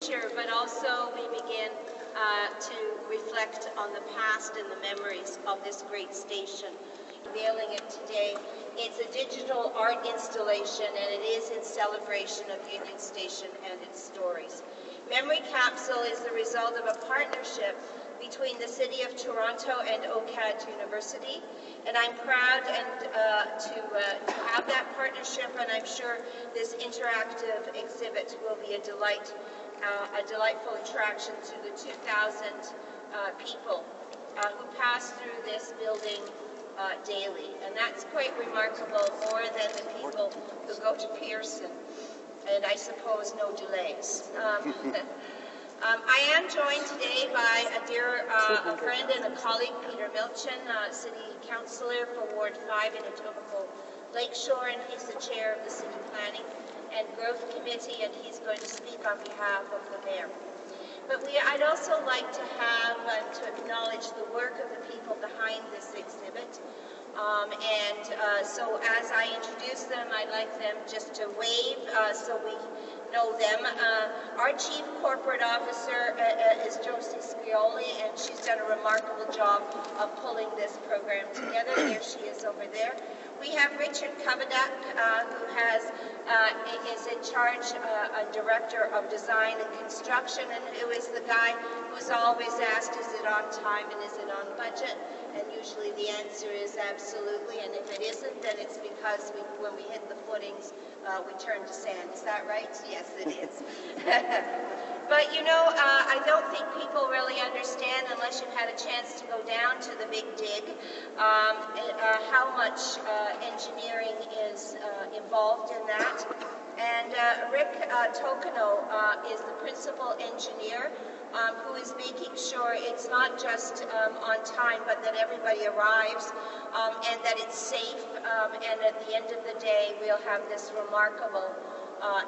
future, but also we begin to reflect on the past and the memories of this great station. Unveiling it today. It's a digital art installation, and it is in celebration of Union Station and its stories. Memory Capsule is the result of a partnership between the City of Toronto and OCAD University, and I'm proud to have that partnership, and I'm sure this interactive exhibit will be a delightful attraction to the 2,000 people who pass through this building daily, and that's quite remarkable, more than the people who go to Pearson, and I suppose no delays. I am joined today by a dear friend and a colleague, Peter Milchin, City Councillor for Ward 5 in Etobicoke Lakeshore, and he's the chair of the City Planning and Growth Committee, and he's going to speak on behalf of the Mayor. But I'd also like to have to acknowledge the work of the people behind this exhibit. So as I introduce them, I'd like them just to wave so we know them. Our Chief Corporate Officer is Josie Scioli, and she's done a remarkable job of pulling this program together. There she is over there. We have Richard Kovadak, who is in charge, a Director of Design and Construction, and who is the guy who's always asked, is it on time and is it on budget? And usually the answer is absolutely, and if it isn't, then it's because when we hit the footings, we turn to sand. Is that right? Yes, it is. But you know, I don't think people really understand, unless you've had a chance to go down to the Big Dig, how much engineering is involved in that. And Rick Tokeno is the principal engineer who is making sure it's not just on time, but that everybody arrives and that it's safe. And at the end of the day, we'll have this remarkable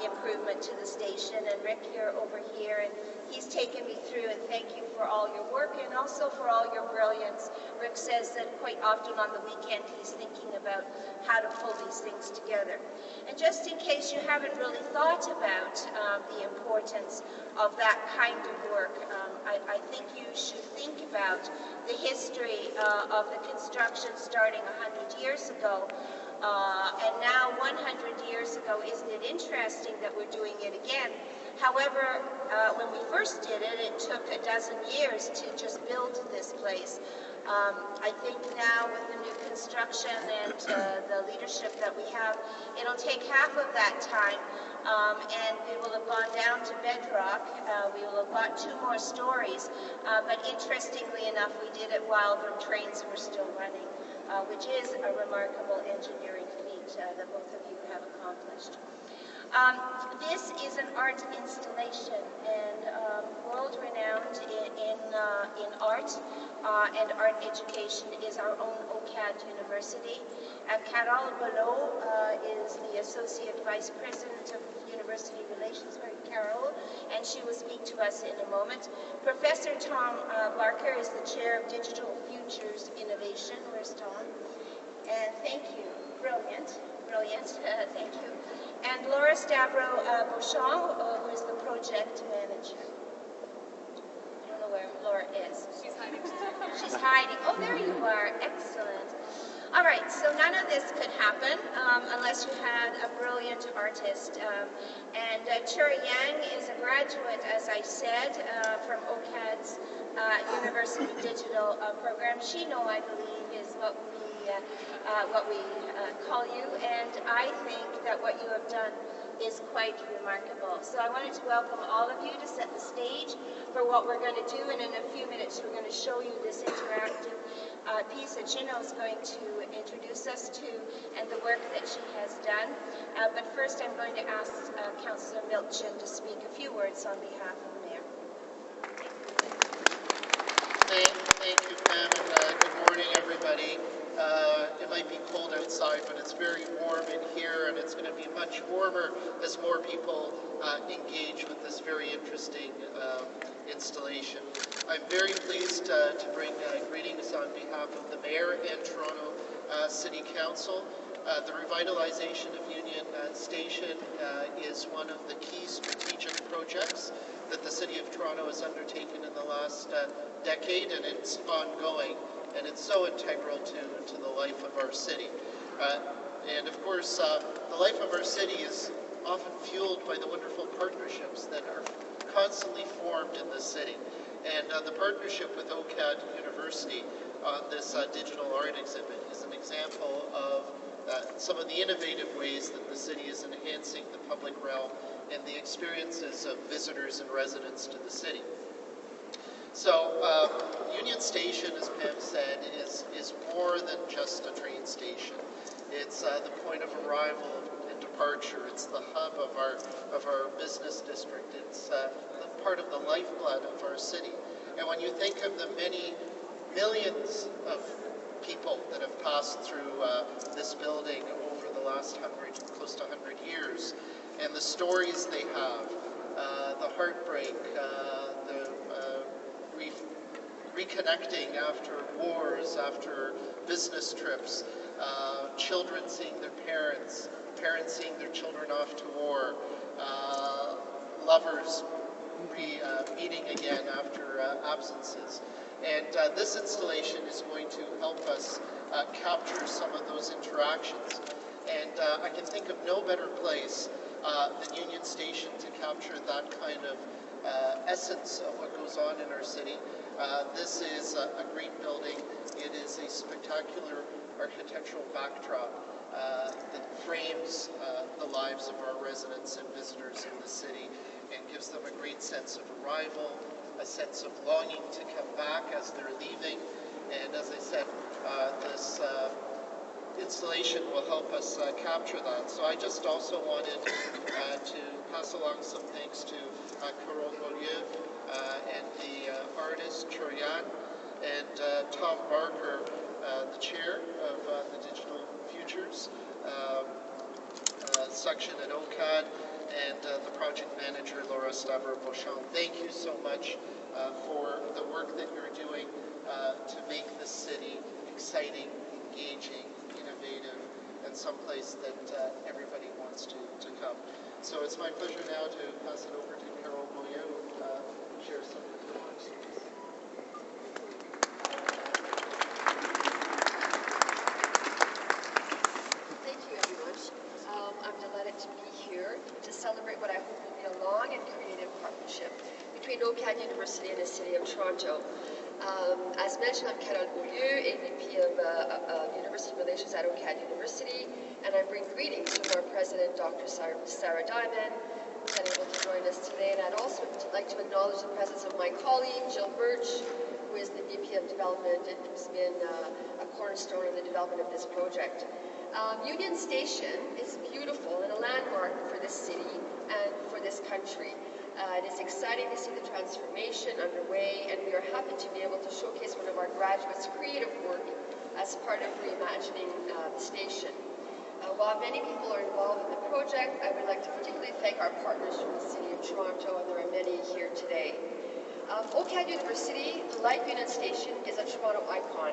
improvement to the station. And Rick, you're over here, and he's taken me through, and thank you for all your work and also for all your brilliance. Rick says that quite often on the weekend he's thinking about how to pull these things together. And just in case you haven't really thought about the importance of that kind of work, I think you should think about the history of the construction starting 100 years ago. And now 100 years ago. Isn't it interesting that we're doing it again? However, when we first did it, it took a dozen years to just build this place. I think now with the new construction and the leadership that we have, it'll take half of that time, and we will have gone down to bedrock. We will have got 2 more stories, but interestingly enough, we did it while the trains were still running, which is a remarkable engineering feat that both of you have accomplished. This is an art installation, and world-renowned in art and art education is our own OCAD University. Carole Belot is the Associate Vice President of University Relations, Carole, and she will speak to us in a moment. Professor Tom Barker is the Chair of Digital Futures Innovation. Where's Tom? And thank you. Brilliant. Thank you. And Laura Stavro-Beauchamp, who is the project manager. I don't know where Laura is. She's hiding. She's hiding. Oh, there you are. Excellent. All right, so none of this could happen unless you had a brilliant artist. And Churi Yang is a graduate, as I said, from OCAD's University Digital program. Shino, I believe, is what we call you, and I think that what you have done is quite remarkable. So I wanted to welcome all of you to set the stage for what we're going to do, and in a few minutes we're going to show you this interactive piece that Shino is going to introduce us to and the work that she has done. But first I'm going to ask Councillor Milchin to speak a few words on behalf of the Mayor. Thank you, Pam, and good morning, everybody. It might be cold outside, but it's very warm in here, and it's going to be much warmer as more people engage with this very interesting installation. I'm very pleased to bring greetings on behalf of the Mayor and Toronto City Council. The revitalization of Union Station is one of the key strategic projects that the City of Toronto has undertaken in the last decade, and it's ongoing, and it's so integral to the life of our city. And of course, the life of our city is often fueled by the wonderful partnerships that are constantly formed in the city. And the partnership with OCAD University on this digital art exhibit is an example of some of the innovative ways that the city is enhancing the public realm and the experiences of visitors and residents to the city. So Union Station, as Pam said, is more than just a train station. It's the point of arrival and departure. It's the hub of our business district. It's part of the lifeblood of our city. And when you think of the many millions of people that have passed through this building over the last close to 100 years, and the stories they have, the heartbreak, the reconnecting after wars, after business trips, children seeing their parents, parents seeing their children off to war, lovers meeting again after absences. And this installation is going to help us capture some of those interactions. And I can think of no better place than Union Station to capture that kind of essence of what goes on in our city. This is a great building. It is a spectacular architectural backdrop that frames the lives of our residents and visitors in the city and gives them a great sense of arrival, a sense of longing to come back as they're leaving. And as I said, this installation will help us capture that. So I just also wanted to pass along some thanks to Carole Beaulieu and the artist Chorian, and Tom Barker, the chair of the Digital Futures section at OCAD, and the project manager Laura Stavro-Beauchamp. Thank you so much for the work that you're doing to make this city exciting, engaging, innovative, and someplace that everybody wants to come. So it's my pleasure now to pass it over to Carole Beaulieu to share some of the remarks. Thank you, everyone. I'm delighted to be here to celebrate what I hope will be a long and creative partnership between OCAD University and the City of Toronto. As mentioned, I'm Carole Beaulieu, AVP of University Relations at OCAD University, and I bring greetings from our President, Dr. Sarah Diamond, who's unable to join us today. And I'd also like to acknowledge the presence of my colleague, Jill Birch, who is the VP of Development and who's been a cornerstone in the development of this project. Union Station is beautiful and a landmark for this city and for this country. It is exciting to see the transformation underway, and we are happy to be able to showcase one of our graduates' creative work as part of reimagining the station. While many people are involved in the project, I would like to particularly thank our partners from the City of Toronto, and there are many here today. OCAD University, like Union Station, is a Toronto icon.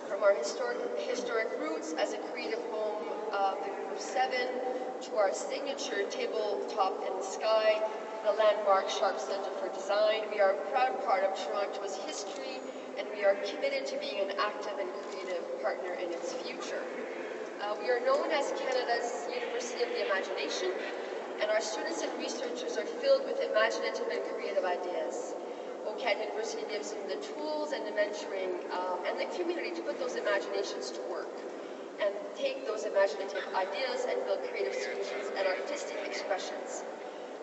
From our historic roots as a creative home of the Group of Seven, to our signature tabletop in the sky, the landmark Sharp Centre for Design, we are a proud part of Toronto's history, and we are committed to being an active and creative partner in its future. We are known as Canada's University of the Imagination, and our students and researchers are filled with imaginative and creative ideas. OCAD University gives them the tools and the mentoring and the community to put those imaginations to work and take those imaginative ideas and build creative solutions and artistic expressions.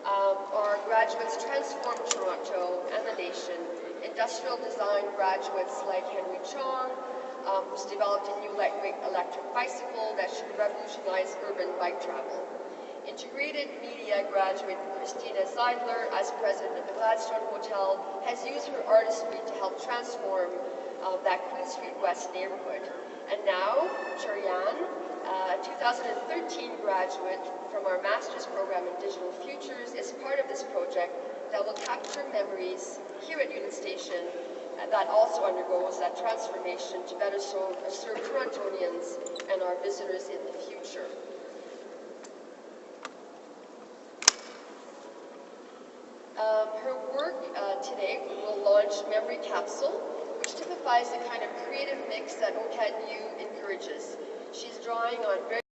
Our graduates transform Toronto and the nation. Industrial design graduates like Henry Chong, who's developed a new lightweight electric bicycle that should revolutionize urban bike travel. Integrated media graduate Christina Zeidler, as president of the Gladstone Hotel, has used her artistry to help transform that Queen Street West neighborhood. And now, Chorian, a 2013 graduate from our master's program in Digital Futures, is part of this project that will capture memories here at Union Station that also undergoes that transformation to better serve Torontonians and our visitors in the future. Her work launched Memory Capsule, which typifies the kind of creative mix that OCAD encourages. She's drawing on very